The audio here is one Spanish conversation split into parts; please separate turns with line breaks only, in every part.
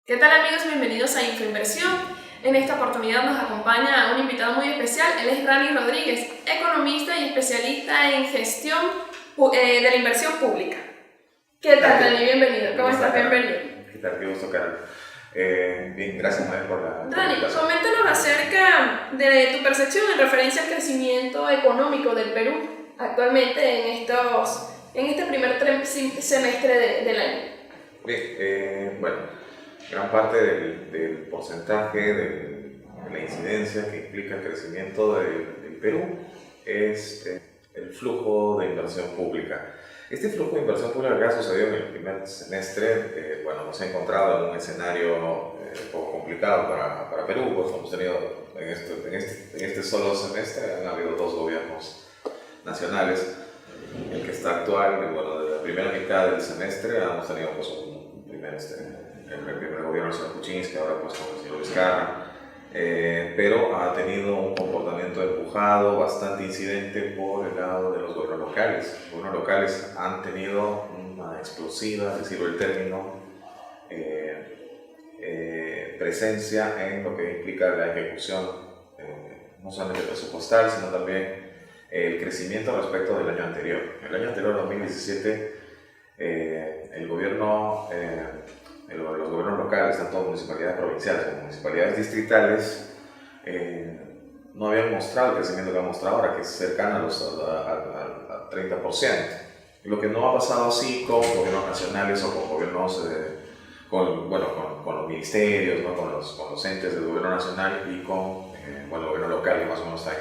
¿Qué tal, amigos? Bienvenidos a Infoinversión. En esta oportunidad nos acompaña un invitado muy especial. Él es Rani Rodríguez, economista y especialista en gestión de la inversión pública. ¿Qué tal, Rani? Bienvenido. ¿Cómo estás? Bienvenido.
¿Qué tal? Qué gusto, Carol. Bien, gracias, Manuel, por la
Rani, coméntanos acerca de tu percepción en referencia al crecimiento económico del Perú actualmente en este primer semestre del año.
Bien, bueno, gran parte del porcentaje de la incidencia que implica el crecimiento del Perú es el flujo de inversión pública. Este flujo de inversión pública que ha sucedido en el primer semestre, nos ha encontrado en un escenario un poco complicado para Perú, pues hemos tenido en este solo semestre han habido dos gobiernos nacionales. El que está actual, de la primera mitad del semestre hemos tenido pues, el primer gobierno del señor Kuczynski, ahora pues con el señor Vizcarra, pero ha tenido un comportamiento empujado bastante incidente por el lado de los gobiernos locales. Los gobiernos locales han tenido una explosiva, decirlo el término, presencia en lo que implica la ejecución, no solamente presupuestal, sino también el crecimiento respecto del año anterior. El año anterior, 2017, los gobiernos locales, tanto municipalidades provinciales como municipalidades distritales, no habían mostrado el crecimiento que han mostrado ahora, que es cercano al 30%. Lo que no ha pasado así con gobiernos nacionales o con gobiernos, con los ministerios, ¿no? con los entes del gobierno nacional y con el gobierno local, que más o menos está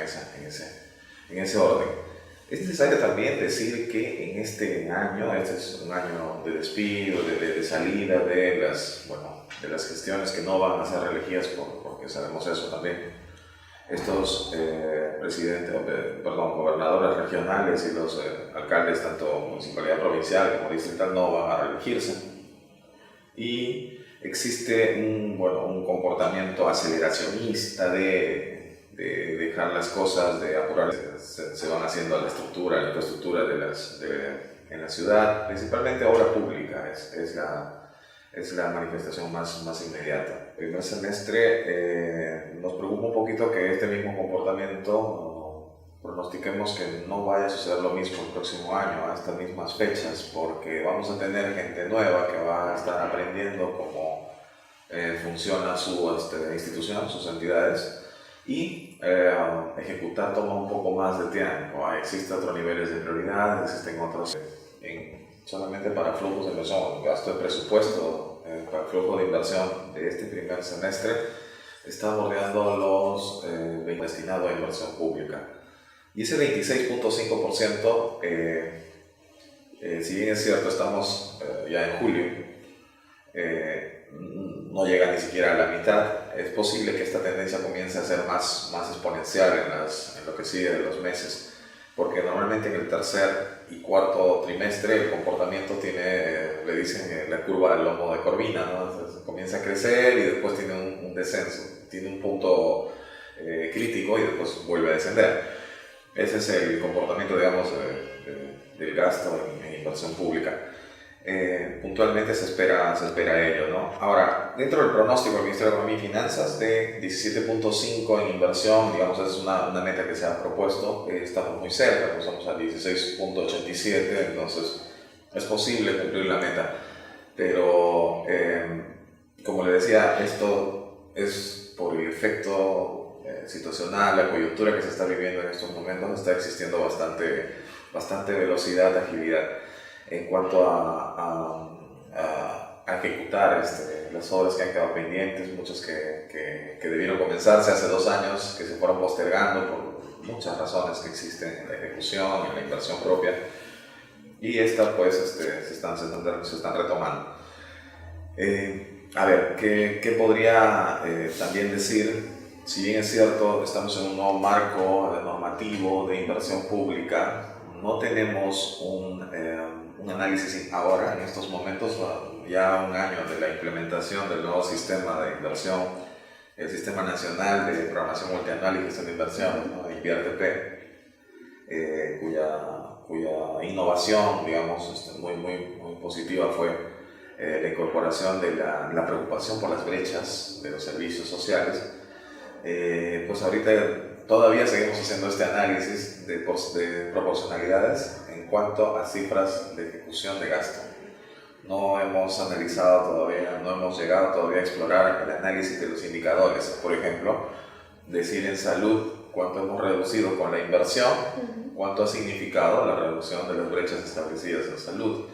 en ese orden. Es necesario también decir que en este año, este es un año de despido, de salida de las gestiones que no van a ser reelegidas, porque sabemos eso también. Estos gobernadores regionales y los alcaldes, tanto municipalidad provincial como distrital, no van a reelegirse. Y existe un comportamiento aceleracionista de dejar las cosas, de apurar, se van haciendo la infraestructura en la ciudad, principalmente obra pública, es la manifestación más inmediata. El primer semestre nos preocupa un poquito que este mismo comportamiento pronostiquemos que no vaya a suceder lo mismo el próximo año, a estas mismas fechas, porque vamos a tener gente nueva que va a estar aprendiendo cómo funciona su institución, sus entidades, y ejecutar toma un poco más de tiempo. Existen otros niveles de prioridad, existen otros solamente para flujos de inversión, gasto de presupuesto para el flujo de inversión de este primer semestre está bordeando los destinados a inversión pública. Y ese 26.5%, si bien es cierto, estamos ya en julio, no llega ni siquiera a la mitad. Es posible que esta tendencia comience a ser más exponencial en lo que sigue de los meses, porque normalmente en el tercer y cuarto trimestre el comportamiento tiene, le dicen la curva del lomo de Corvina, ¿no? Entonces, comienza a crecer y después tiene un descenso, tiene un punto crítico y después vuelve a descender. Ese es el comportamiento, digamos, del gasto en inversión pública. Puntualmente se espera ello, ¿no? Ahora, dentro del pronóstico del Ministerio de Economía y Finanzas de 17.5 en inversión, digamos, es una meta que se ha propuesto, estamos muy cerca, pues estamos a 16.87, entonces es posible cumplir la meta, pero como le decía, esto es por el efecto situacional, la coyuntura que se está viviendo en estos momentos, está existiendo bastante velocidad, agilidad en cuanto a ejecutar las obras que han quedado pendientes, muchas que debieron comenzarse hace 2 años, que se fueron postergando por muchas razones que existen en la ejecución, en la inversión propia, y estas pues se están retomando. ¿Qué podría también decir? Si bien es cierto, estamos en un nuevo marco normativo de inversión pública, no tenemos un análisis ahora, en estos momentos, ya un año de la implementación del nuevo sistema de inversión, el Sistema Nacional de Programación Multianual y Gestión de Inversiones, ¿no? INVIERTP, cuya innovación, digamos, muy positiva fue la incorporación de la preocupación por las brechas de los servicios sociales, pues ahorita todavía seguimos haciendo este análisis de proporcionalidades en cuanto a cifras de ejecución de gasto. No hemos analizado todavía, no hemos llegado todavía a explorar el análisis de los indicadores. Por ejemplo, decir en salud cuánto hemos reducido con la inversión, cuánto ha significado la reducción de las brechas establecidas en salud.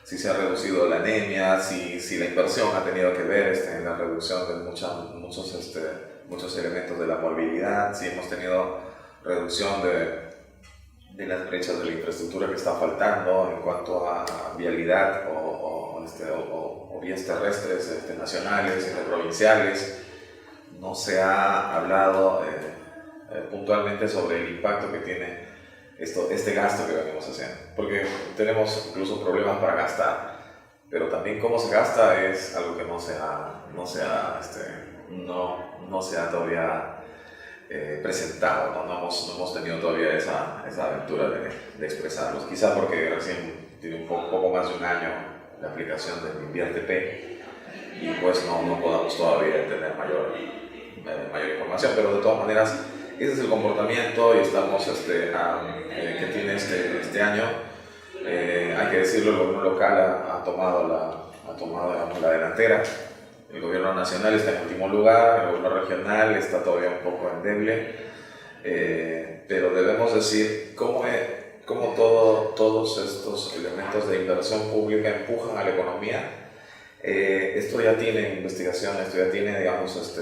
Si se ha reducido la anemia, si la inversión ha tenido que ver en la reducción de muchos elementos de la morbilidad, si hemos tenido reducción de las brechas de la infraestructura que está faltando en cuanto a vialidad o vías terrestres nacionales, interprovinciales. No se ha hablado puntualmente sobre el impacto que tiene este gasto que venimos haciendo, porque tenemos incluso problemas para gastar, pero también cómo se gasta es algo que no se ha todavía presentado, no hemos tenido todavía esa aventura de expresarlos, quizá porque recién tiene un poco más de un año la aplicación del InviarTP y pues no podamos todavía tener mayor información, pero de todas maneras ese es el comportamiento y estamos que tiene este año. Hay que decirlo, el gobierno local ha tomado la delantera. El gobierno nacional está en último lugar, el gobierno regional está todavía un poco endeble, pero debemos decir cómo todos estos elementos de inversión pública empujan a la economía. Esto ya tiene investigación, esto ya tiene, digamos,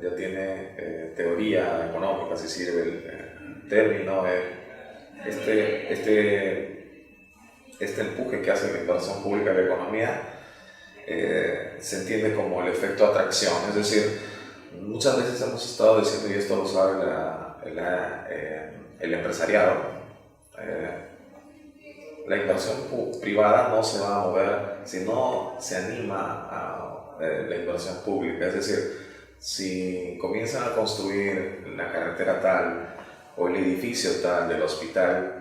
ya tiene teoría económica, si sirve el término. Este empuje que hace la inversión pública a la economía se entiende como el efecto atracción, es decir, muchas veces hemos estado diciendo, y esto lo sabe el empresariado, la inversión privada no se va a mover si no se anima a la inversión pública. Es decir, si comienzan a construir la carretera tal o el edificio tal del hospital,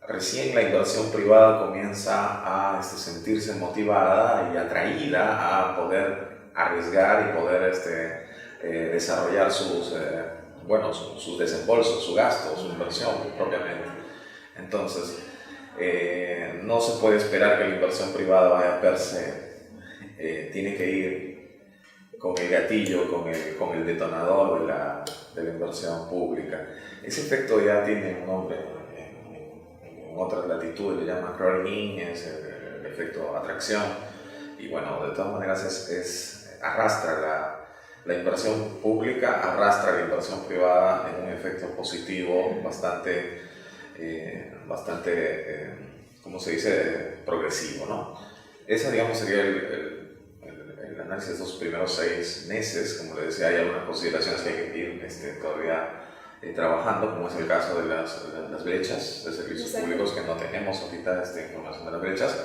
recién la inversión privada comienza a sentirse motivada y atraída a poder arriesgar y poder desarrollar sus desembolsos, su gasto, su inversión propiamente. Entonces, no se puede esperar que la inversión privada vaya a per se, tiene que ir con el gatillo, con el detonador de la inversión pública. Ese efecto ya tiene un nombre, en otras latitudes le llaman crowding in, es el efecto atracción, y bueno, de todas maneras arrastra la inversión pública, arrastra la inversión privada en un efecto positivo bastante ¿cómo se dice?, progresivo, ¿no? Ese, digamos, sería el análisis de estos primeros 6 meses. Como les decía, hay algunas consideraciones que hay que ir todavía trabajando, como es el caso de las brechas de servicios públicos, que no tenemos ahorita información de las brechas,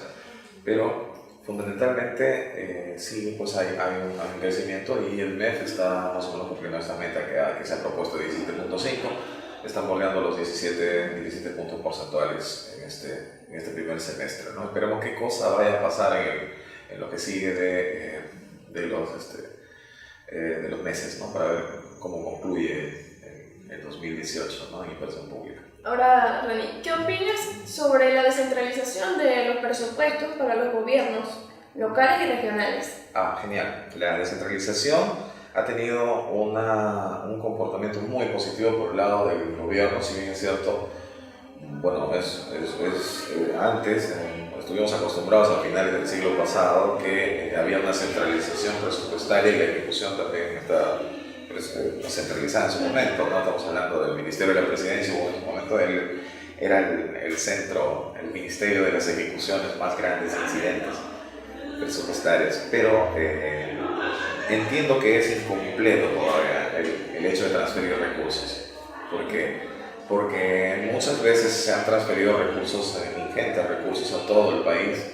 pero fundamentalmente sí, pues hay un crecimiento, y el MEF está más o menos cumpliendo esta meta que se ha propuesto de 17.5. Están bordeando los 17 puntos porcentuales en este primer semestre, ¿no? Esperemos qué cosa vaya a pasar en lo que sigue de los meses, ¿no? Para ver cómo concluye el 2018, ¿no?, en inversión pública.
Ahora, Reni, ¿qué opinas sobre la descentralización de los presupuestos para los gobiernos locales y regionales?
Genial. La descentralización ha tenido un comportamiento muy positivo por el lado del gobierno, si bien es cierto, bueno, antes estuvimos acostumbrados a finales del siglo pasado que había una centralización presupuestaria y la ejecución también está centralizada en su momento, ¿no? Estamos hablando del Ministerio de la Presidencia, en su momento era el centro, el ministerio de las ejecuciones más grandes e incidentes presupuestarias, pero entiendo que es incompleto todavía el hecho de transferir recursos, porque muchas veces se han transferido recursos, ingentes recursos a todo el país,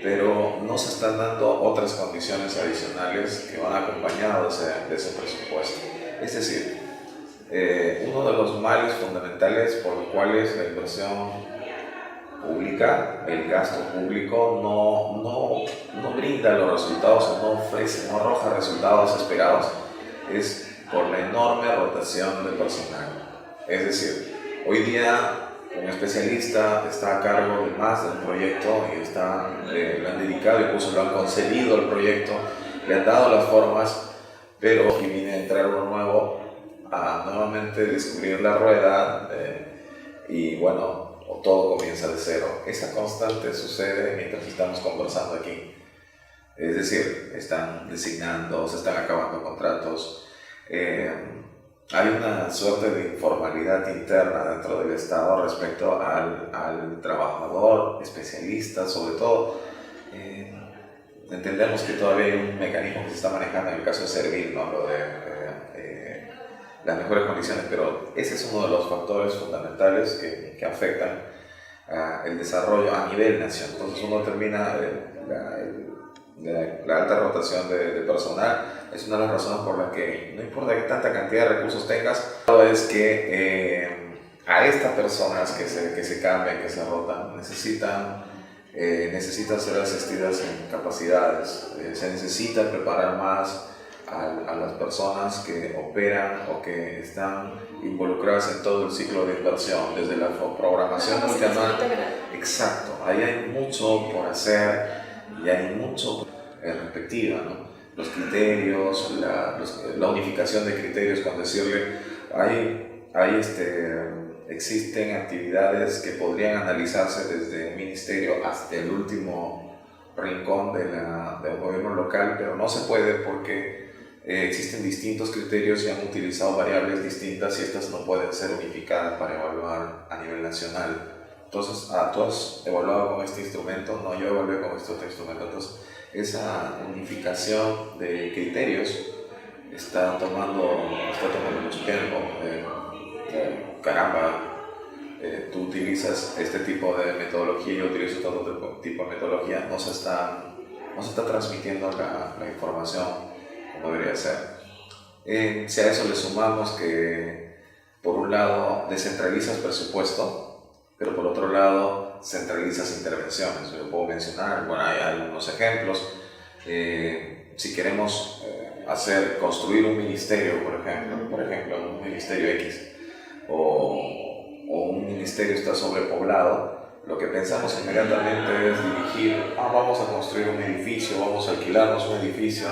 pero no se están dando otras condiciones adicionales que van acompañados de ese presupuesto. Es decir, uno de los males fundamentales por los cuales la inversión pública, el gasto público no brinda los resultados o no ofrece, no arroja resultados esperados, es por la enorme rotación de personal. Es decir, hoy día un especialista está a cargo de más de un proyecto y lo han dedicado, incluso lo han concedido el proyecto, le han dado las formas, pero y viene a entrar uno nuevo a nuevamente descubrir la rueda y bueno, todo comienza de cero. Esa constante sucede mientras estamos conversando aquí. Es decir, están designando, se están acabando contratos. Hay una suerte de informalidad interna dentro del Estado respecto al trabajador especialista, sobre todo. Entendemos que todavía hay un mecanismo que se está manejando en el caso de Servil, ¿no? Lo de las mejores condiciones, pero ese es uno de los factores fundamentales que afectan el desarrollo a nivel nacional. Entonces uno termina la alta rotación de personal. Es una de las razones por las que no importa qué tanta cantidad de recursos tengas, es que a estas personas que se cambian, que se rotan, necesitan ser asistidas en capacidades, se necesita preparar más a las personas que operan o que están involucradas en todo el ciclo de inversión, desde la programación multianual. Exacto, ahí hay mucho por hacer y hay mucho en perspectiva, ¿no? Los criterios, la unificación de criterios, con decirle, existen actividades que podrían analizarse desde el ministerio hasta el último rincón del gobierno local, pero no se puede porque existen distintos criterios y han utilizado variables distintas y estas no pueden ser unificadas para evaluar a nivel nacional. Entonces, ¿tú has evaluado con este instrumento? No, yo evalué con este otro instrumento. Entonces, esa unificación de criterios está tomando mucho tiempo. Caramba, tú utilizas este tipo de metodología, yo utilizo otro tipo de metodología, no se está transmitiendo la información como debería ser. Si a eso le sumamos que, por un lado, descentralizas presupuesto, pero por otro lado, centralizas intervenciones. Yo puedo mencionar, bueno, hay algunos ejemplos. Si queremos construir un ministerio, por ejemplo, un ministerio X, o un ministerio está sobrepoblado, lo que pensamos inmediatamente es dirigir, vamos a construir un edificio, vamos a alquilarnos un edificio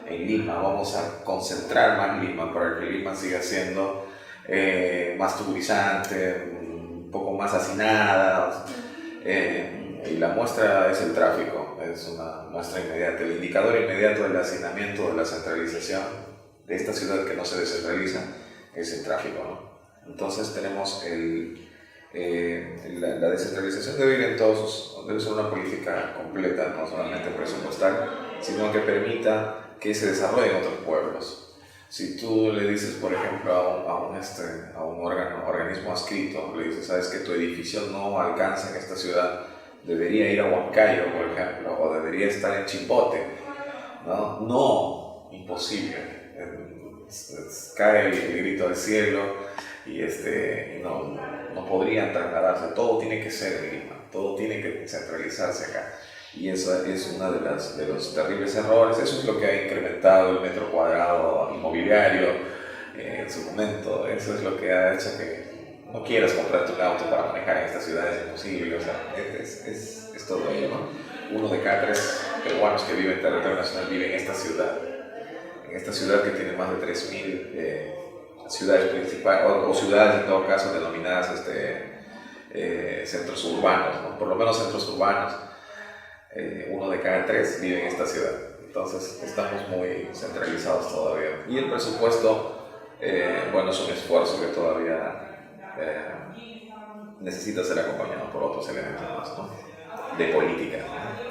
en Lima, vamos a concentrar más Lima para que Lima siga siendo más tuburizante, un poco más hacinada, y la muestra es el tráfico, es una muestra inmediata, el indicador inmediato del hacinamiento, de la centralización de esta ciudad que no se descentraliza, es el tráfico, ¿no? Entonces tenemos la descentralización debe ser una política completa, no solamente presupuestal, sino que permita que se desarrollen otros pueblos. Si tú le dices, por ejemplo, a un organismo adscrito, le dices, sabes que tu edificio no alcanza en esta ciudad, debería ir a Huancayo, por ejemplo, o debería estar en Chimbote, ¿no? Imposible. Cae el grito del cielo y no podrían trasladarse, todo tiene que ser en Lima, todo tiene que centralizarse acá. Y eso es uno de los terribles errores. Eso es lo que ha incrementado el metro cuadrado inmobiliario en su momento. Eso es lo que ha hecho que no quieras comprarte un auto para manejar en esta ciudad, es imposible. O sea, es todo ello, ¿no? 1 de cada 3 peruanos que viven en territorio nacional vive en esta ciudad. En esta ciudad que tiene más de 3.000 ciudades principales, o ciudades en todo caso denominadas centros urbanos, ¿no? Por lo menos centros urbanos. 1 de cada 3 vive en esta ciudad. Entonces estamos muy centralizados todavía. Y el presupuesto, bueno, es un esfuerzo que todavía necesita ser acompañado por otros elementos más, ¿no? De política.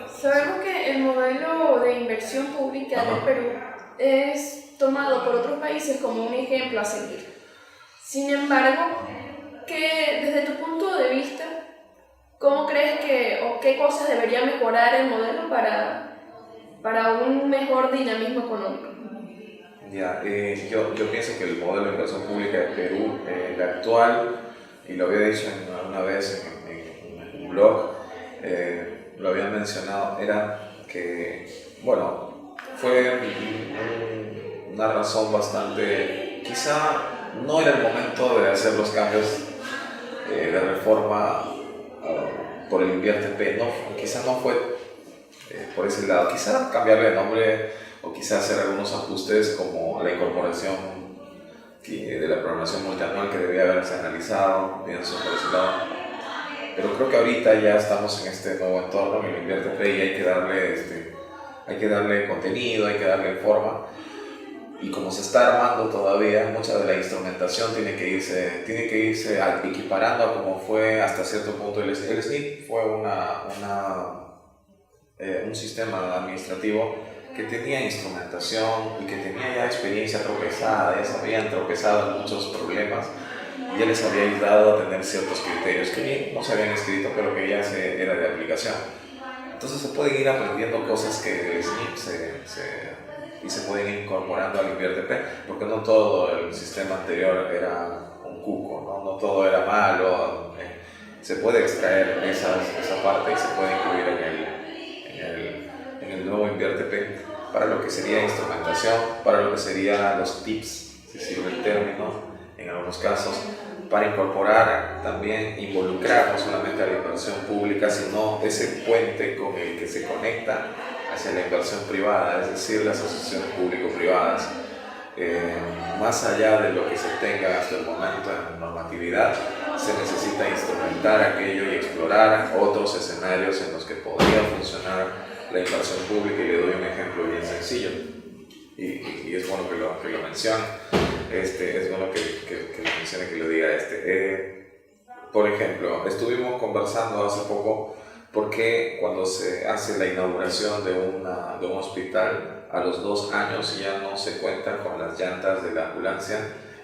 Sabemos que el modelo de inversión pública del Perú es tomado por otros países como un ejemplo a seguir. Sin embargo, desde tu punto de vista, ¿cómo crees o qué cosas debería mejorar el modelo para un mejor dinamismo económico?
Yo pienso que el modelo de inversión pública de Perú, el actual, y lo había dicho una vez en un blog, lo había mencionado, era que, bueno, fue una razón bastante, quizá no era el momento de hacer los cambios de reforma por el InviérteP, no, quizá no fue por ese lado, quizá cambiarle de nombre o quizá hacer algunos ajustes como la incorporación de la programación multianual que debía haberse analizado, pienso por ese lado. Pero creo que ahorita ya estamos en este nuevo entorno, en el InviérteP, y hay que darle contenido, hay que darle forma. Y como se está armando todavía, mucha de la instrumentación tiene que irse equiparando a como fue hasta cierto punto el SNIP. Fue un sistema administrativo que tenía instrumentación y que tenía ya experiencia tropezada, ya se habían tropezado en muchos problemas, y ya les había ayudado a tener ciertos criterios que bien no se habían escrito, pero que ya era de aplicación. Entonces se pueden ir aprendiendo cosas que del SNIP y se pueden ir incorporando al InviérteP, porque no todo el sistema anterior era un cuco, no todo era malo. Se puede extraer esa parte y se puede incluir en el nuevo InviérteP para lo que sería instrumentación, para lo que serían los tips, si sirve el término, en algunos casos, para incorporar también, involucrar no solamente a la inversión pública, sino ese puente con el que se conecta hacia la inversión privada, es decir, las asociaciones público-privadas. Más allá de lo que se tenga hasta el momento en normatividad, se necesita instrumentar aquello y explorar otros escenarios en los que podría funcionar la inversión pública, y le doy un ejemplo bien sencillo, y es bueno que lo mencione, es bueno que lo mencione, que lo diga. Por ejemplo, estuvimos conversando hace poco porque cuando se hace la inauguración de un hospital, a los 2 años ya no se cuenta con las llantas de la ambulancia,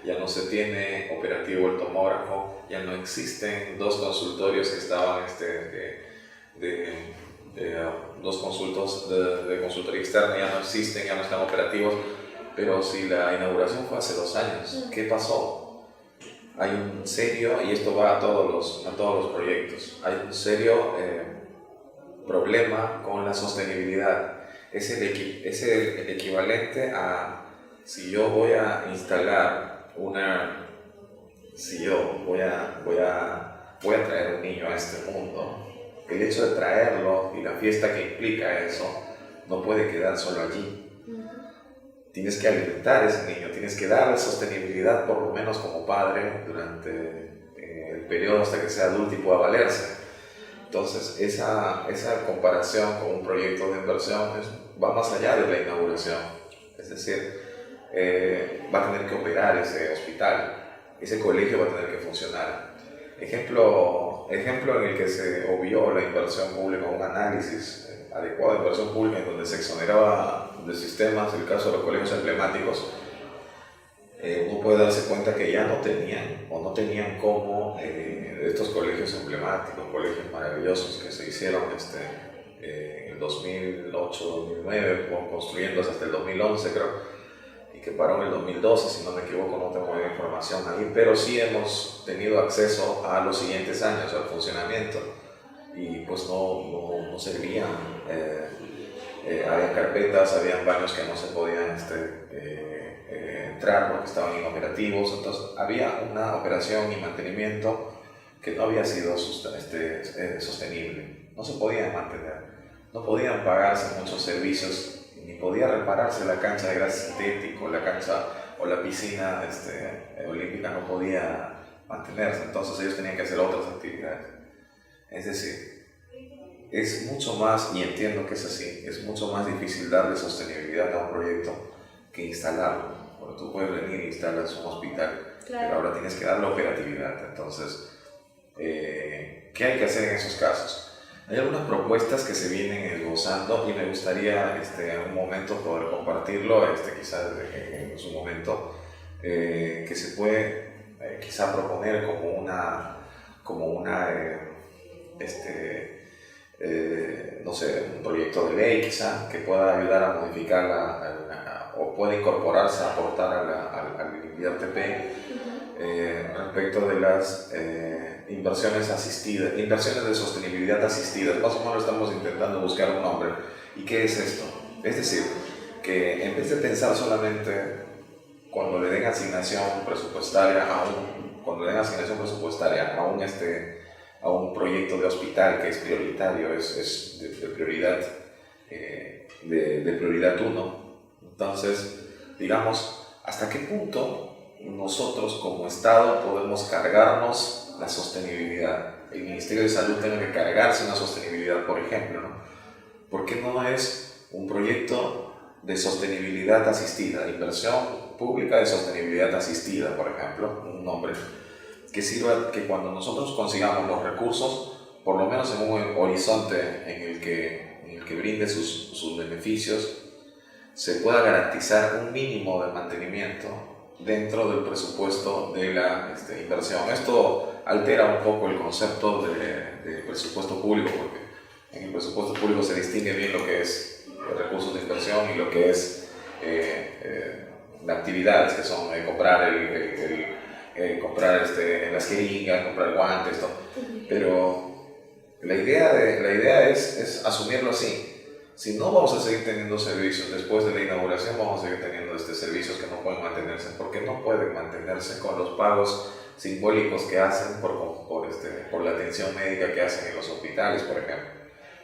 ya no se tiene operativo el tomógrafo, ya no existen 2 consultorios que estaban dos consultos de consultoría externa, ya no existen, ya no están operativos. Pero si la inauguración fue hace 2 años, ¿qué pasó? Hay un serio, y esto va a todos los proyectos, hay un serio problema con la sostenibilidad. Es el equivalente a si yo voy a instalar si yo voy a traer un niño a este mundo. El hecho de traerlo y la fiesta que implica eso no puede quedar solo allí. Tienes que alimentar a ese niño, tienes que darle sostenibilidad, por lo menos como padre, durante el periodo hasta que sea adulto y pueda valerse. Entonces, esa comparación con un proyecto de inversión va más allá de la inauguración. Es decir, va a tener que operar ese hospital, ese colegio va a tener que funcionar. Ejemplo en el que se obvió la inversión pública, un análisis adecuado de inversión pública en donde se exoneraba de sistemas, el caso de los colegios emblemáticos. Uno puede darse cuenta que ya no tenían como estos colegios emblemáticos, colegios maravillosos que se hicieron en el 2008-2009, construyéndose hasta el 2011 creo, y que paró en el 2012, si no me equivoco, no tengo la información ahí, pero sí hemos tenido acceso a los siguientes años, al funcionamiento, y pues no servían. Había carpetas, habían baños que no se podían entrar porque estaban inoperativos. Entonces había una operación y mantenimiento que no había sido sostenible, no se podía mantener, no podían pagarse muchos servicios, ni podía repararse la cancha de gras sintético, la cancha o la piscina olímpica no podía mantenerse. Entonces ellos tenían que hacer otras actividades. Es decir, es mucho más, y entiendo que es así, es mucho más difícil darle sostenibilidad a un proyecto que instalarlo. Porque tú puedes venir e instalas un hospital, claro, pero ahora tienes que darle operatividad. Entonces, ¿qué hay que hacer en esos casos? Hay algunas propuestas que se vienen esbozando y me gustaría en algún momento poder compartirlo, quizás en su momento, que se puede quizá proponer como no sé, un proyecto de ley quizá que pueda ayudar a modificar o o puede incorporarse, aportar al INVIERTP respecto de las inversiones asistidas, inversiones de sostenibilidad asistidas. Más o menos estamos intentando buscar un nombre. ¿Y qué es esto? Es decir, que en vez de pensar solamente cuando le den asignación presupuestaria a un proyecto de hospital que es prioritario, es de prioridad, de prioridad 1. Entonces, digamos, ¿hasta qué punto nosotros como Estado podemos cargarnos la sostenibilidad? El Ministerio de Salud tiene que cargarse una sostenibilidad, por ejemplo, ¿no? ¿Por qué no es un proyecto de sostenibilidad asistida, inversión pública de sostenibilidad asistida, por ejemplo, un nombre que sirva, que cuando nosotros consigamos los recursos, por lo menos en un horizonte en el que brinde sus beneficios, se pueda garantizar un mínimo de mantenimiento dentro del presupuesto de la inversión? Esto altera un poco el concepto de presupuesto público, porque en el presupuesto público se distingue bien lo que es recursos de inversión y lo que es actividades, que son comprar comprar las jeringas, comprar guantes, todo. Pero la idea es asumirlo así. Si no, vamos a seguir teniendo servicios. Después de la inauguración vamos a seguir teniendo servicios que no pueden mantenerse, porque no pueden mantenerse con los pagos simbólicos que hacen por la atención médica que hacen en los hospitales, por ejemplo.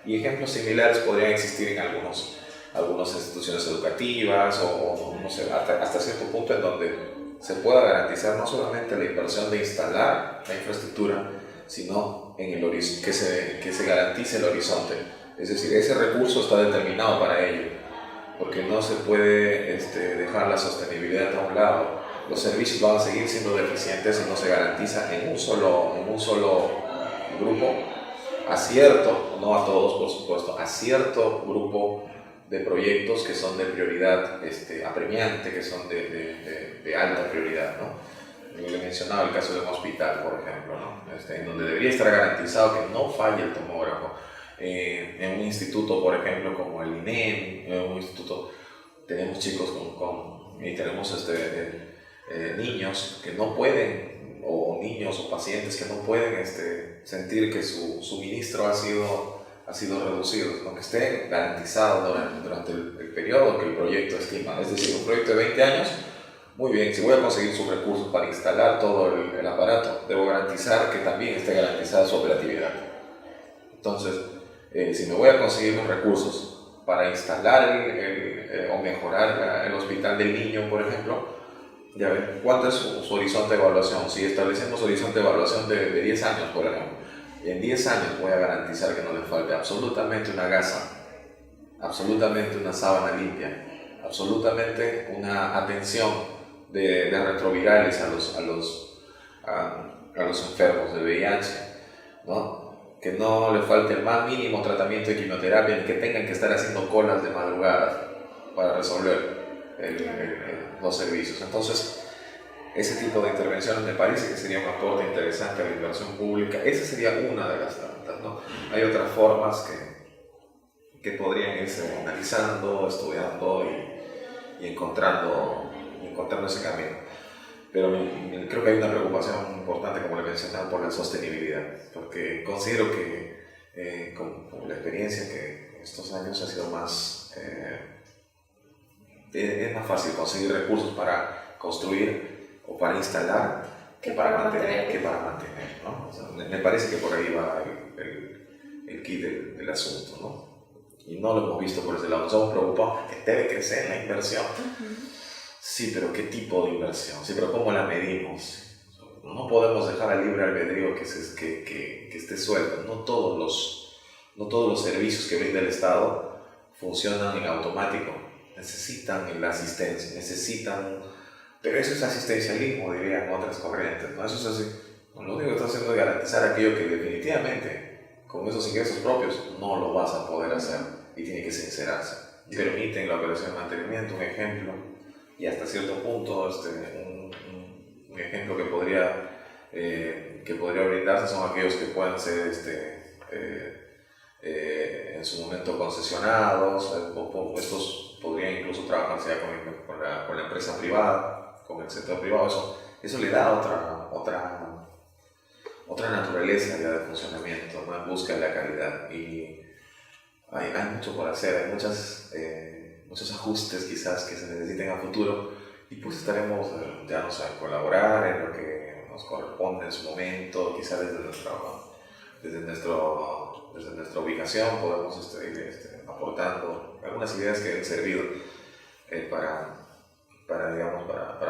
Y ejemplos similares podrían existir en algunas instituciones educativas o no sé, hasta cierto punto en donde se pueda garantizar no solamente la inversión de instalar la infraestructura, sino en que se garantice el horizonte. Es decir, ese recurso está determinado para ello, porque no se puede dejar la sostenibilidad a un lado. Los servicios van a seguir siendo deficientes si no se garantiza en un solo grupo, no a todos por supuesto, a cierto grupo de proyectos que son de prioridad apremiante, que son de alta prioridad, ¿no? Le mencionaba el caso de un hospital, por ejemplo, ¿no? En donde debería estar garantizado que no falle el tomógrafo. En un instituto, por ejemplo, como el INEM, en un instituto tenemos chicos y tenemos niños que no pueden, o niños o pacientes que no pueden sentir que su suministro ha sido reducido, aunque esté garantizado durante el periodo que el proyecto estima. Es decir, un proyecto de 20 años, muy bien, si voy a conseguir sus recursos para instalar todo el aparato, debo garantizar que también esté garantizada su operatividad. Entonces, si me voy a conseguir los recursos para instalar o mejorar el hospital del niño, por ejemplo, ya ven, ¿cuánto es su horizonte de evaluación? Si establecemos horizonte de evaluación de 10 años, por ejemplo, en 10 años voy a garantizar que no le falte absolutamente una gasa, absolutamente una sábana limpia, absolutamente una atención de retrovirales a los enfermos de VIH, ¿no? Que no le falte el más mínimo tratamiento de quimioterapia, ni que tengan que estar haciendo colas de madrugada para resolver los servicios. Entonces, ese tipo de intervenciones me parece que sería un aporte interesante a la inversión pública. Esa sería una de las tantas, ¿no? Hay otras formas que podrían irse analizando, estudiando y encontrando ese camino. Pero creo que hay una preocupación importante, como le mencionaba, por la sostenibilidad, porque considero que con la experiencia que estos años ha sido más, es más fácil conseguir recursos para construir o para instalar que para mantener, ¿no? O sea, me parece que por ahí va el kit del asunto, ¿no? Y no lo hemos visto por ese lado. Nos hemos preocupado que debe crecer la inversión. Sí, pero ¿qué tipo de inversión? Sí, pero ¿cómo la medimos? No podemos dejar al libre albedrío que esté suelto. No todos los servicios que brinda el Estado funcionan en automático. Necesitan la asistencia, pero eso es asistencialismo, dirían otras corrientes, ¿no? Eso es así. Lo único que está haciendo es garantizar aquello que definitivamente con esos ingresos propios no lo vas a poder hacer y tiene que sincerarse. Permiten la operación de mantenimiento, un ejemplo, y hasta cierto punto un ejemplo que podría brindarse son aquellos que puedan ser en su momento concesionados, estos podría incluso trabajarse ya con la empresa privada, con el sector privado. Eso le da otra naturaleza ya de funcionamiento, ¿no? En busca de la calidad. Y hay mucho por hacer, hay muchos ajustes quizás que se necesiten a futuro, y pues estaremos ya no sé, colaborar en lo que nos corresponde en su momento, quizás desde nuestra ubicación podemos ir aportando algunas ideas que han servido para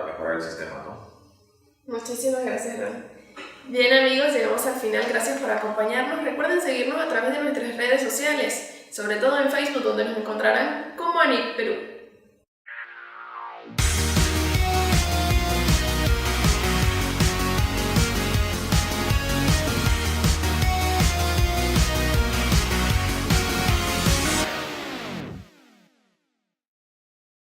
mejorar el sistema, ¿no?
Muchísimas gracias, Ron. Bien, amigos, llegamos al final. Gracias por acompañarnos. Recuerden seguirnos a través de nuestras redes sociales, sobre todo en Facebook, donde nos encontrarán como ANIC Perú.